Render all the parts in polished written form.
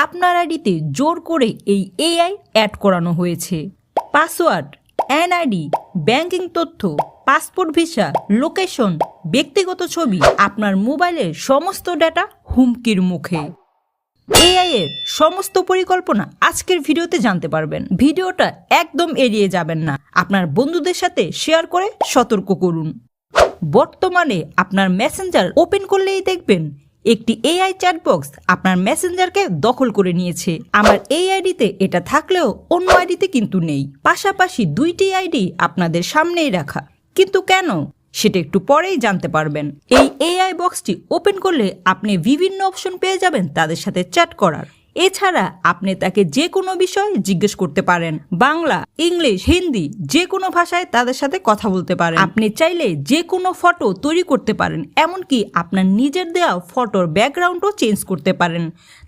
আপনার আইডিতে জোর করে এই এআই অ্যাড করানো হয়েছে। পাসওয়ার্ড, এনআইডি, ব্যাংকিং তথ্য, পাসপোর্ট ভিসা, লোকেশন, ব্যক্তিগত ছবি, আপনার মোবাইলের সমস্ত ডেটা হুমকির মুখে। এআই এর সমস্ত পরিকল্পনা আজকের ভিডিওতে জানতে পারবেন। ভিডিওটা একদম এড়িয়ে যাবেন না, আপনার বন্ধুদের সাথে শেয়ার করে সতর্ক করুন। বর্তমানে আপনার মেসেঞ্জার ওপেন করলেই দেখবেন একটি এআই চ্যাটবক্স আপনার মেসেঞ্জারকে দখল করে নিয়েছে। আমার এই আইডিতে এটা থাকলেও অন্য আইডিতে কিন্তু নেই। পাশাপাশি দুইটি আইডি আপনাদের সামনেই রাখা, কিন্তু কেন সেটা একটু পরেই জানতে পারবেন। এই এআই বক্সটি ওপেন করলে আপনি বিভিন্ন অপশন পেয়ে যাবেন তাদের সাথে চ্যাট করার। এছাড়া আপনি তাকে যে কোনো বিষয় জিজ্ঞেস করতে পারেন, বাংলা, ইংলিশ, হিন্দি, যে কোনো ভাষায় তাদের সাথে কথা বলতে পারেন। আপনি চাইলে যে কোনো ফটো তৈরি করতে পারেন, এমনকি আপনার নিজের দেওয়া ফটোর ব্যাকগ্রাউন্ডও চেঞ্জ করতে পারেন,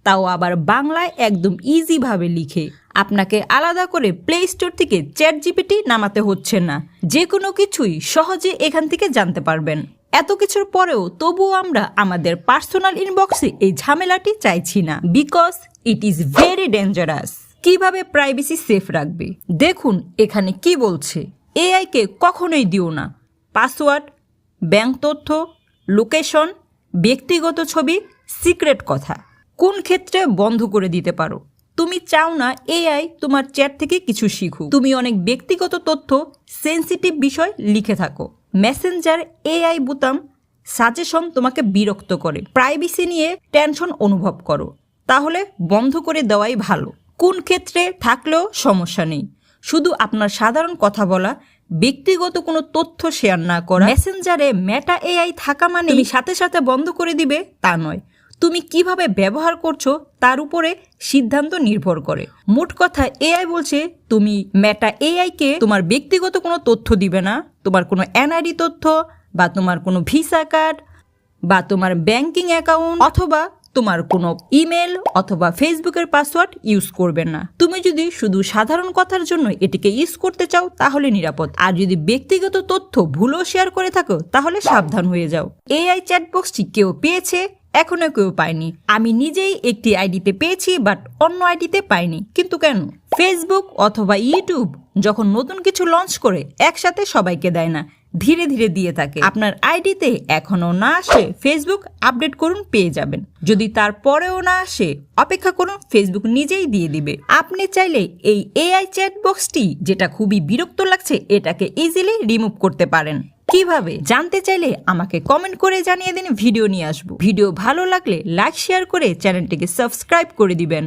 তাও আবার বাংলায় একদম ইজিভাবে লিখে। আপনাকে আলাদা করে প্লে স্টোর থেকে চ্যাটজিপিটি নামাতে হচ্ছে না, যে কোনো কিছুই সহজে এখান থেকে জানতে পারবেন। এত কিছুর পরেও তবুও আমরা আমাদের পার্সোনাল ইনবক্সে এই ঝামেলাটি চাইছি না, because it is very dangerous. কিভাবে প্রাইভেসি সেফ রাখবে দেখুন এখানে কি বলছে। এআই কে কখনোই দিও না পাসওয়ার্ড, ব্যাংক তথ্য, লোকেশন, ব্যক্তিগত ছবি, সিক্রেট কথা। কোন ক্ষেত্রে বন্ধ করে দিতে পারো? তুমি চাও না এআই তোমার চ্যাট থেকে কিছু শিখুক। তুমি অনেক ব্যক্তিগত তথ্য, সেন্সিটিভ বিষয় লিখে থাকো। মেসেঞ্জার এআই বোতাম সাজেশন তোমাকে বিরক্ত করে, প্রাইভেসি নিয়ে টেনশন অনুভব করো, তাহলে বন্ধ করে দেওয়াই ভালো। কোন ক্ষেত্রে থাকলেও সমস্যা নেই, শুধু আপনার সাধারণ কথা বলা, ব্যক্তিগত কোনো তথ্য শেয়ার না করা। মেসেঞ্জারে মেটা এআই থাকা মানে তুমি সাথে সাথে বন্ধ করে দিবে তা নয়, তুমি কিভাবে ব্যবহার করছো তার উপরে সিদ্ধান্ত নির্ভর করে। মোট কথা এআই বলছে তুমি মেটা এআই কে তোমার ব্যক্তিগত কোনো তথ্য দিবে না, তোমার কোনো এনআইডি তথ্য বা তোমার কোনো ভিসা কার্ড বা তোমার ব্যাংকিং অ্যাকাউন্ট অথবা তোমার কোনো ইমেল অথবা ফেসবুকের পাসওয়ার্ড ইউজ করবে না। তুমি যদি শুধু সাধারণ কথার জন্য এটিকে ইউজ করতে চাও তাহলে নিরাপদ, আর যদি ব্যক্তিগত তথ্য ভুলও শেয়ার করে থাকো তাহলে সাবধান হয়ে যাও। এআই চ্যাটবক্সটি কেউ পেয়েছে, এখনো কেউ পায়নি। আমি নিজেই একটি আইডিতে পেয়েছি, বাট অন্য আইডিতে পাইনি। কিন্তু কেন? ফেসবুক অথবা ইউটিউব যখন নতুন কিছু লঞ্চ করে একসাথে সবাইকে দেয় না, ধীরে ধীরে দিয়ে থাকে। আপনার আইডিতে এখনো না আসে, ফেসবুক আপডেট করুন, পেয়ে যাবেন। যদি তারপরেও না আসে, অপেক্ষা করুন, ফেসবুক নিজেই দিয়ে দিবে। আপনি চাইলে এই এআই চ্যাট বক্সটি, যেটা খুবই বিরক্ত লাগছে, এটাকে ইজিলি রিমুভ করতে পারেন। কিভাবে জানতে চাইলে আমাকে কমেন্ট করে জানিয়ে দিন, ভিডিও নিয়ে আসবো। ভিডিও ভালো লাগলে লাইক শেয়ার করে চ্যানেলটিকে সাবস্ক্রাইব করে দিবেন।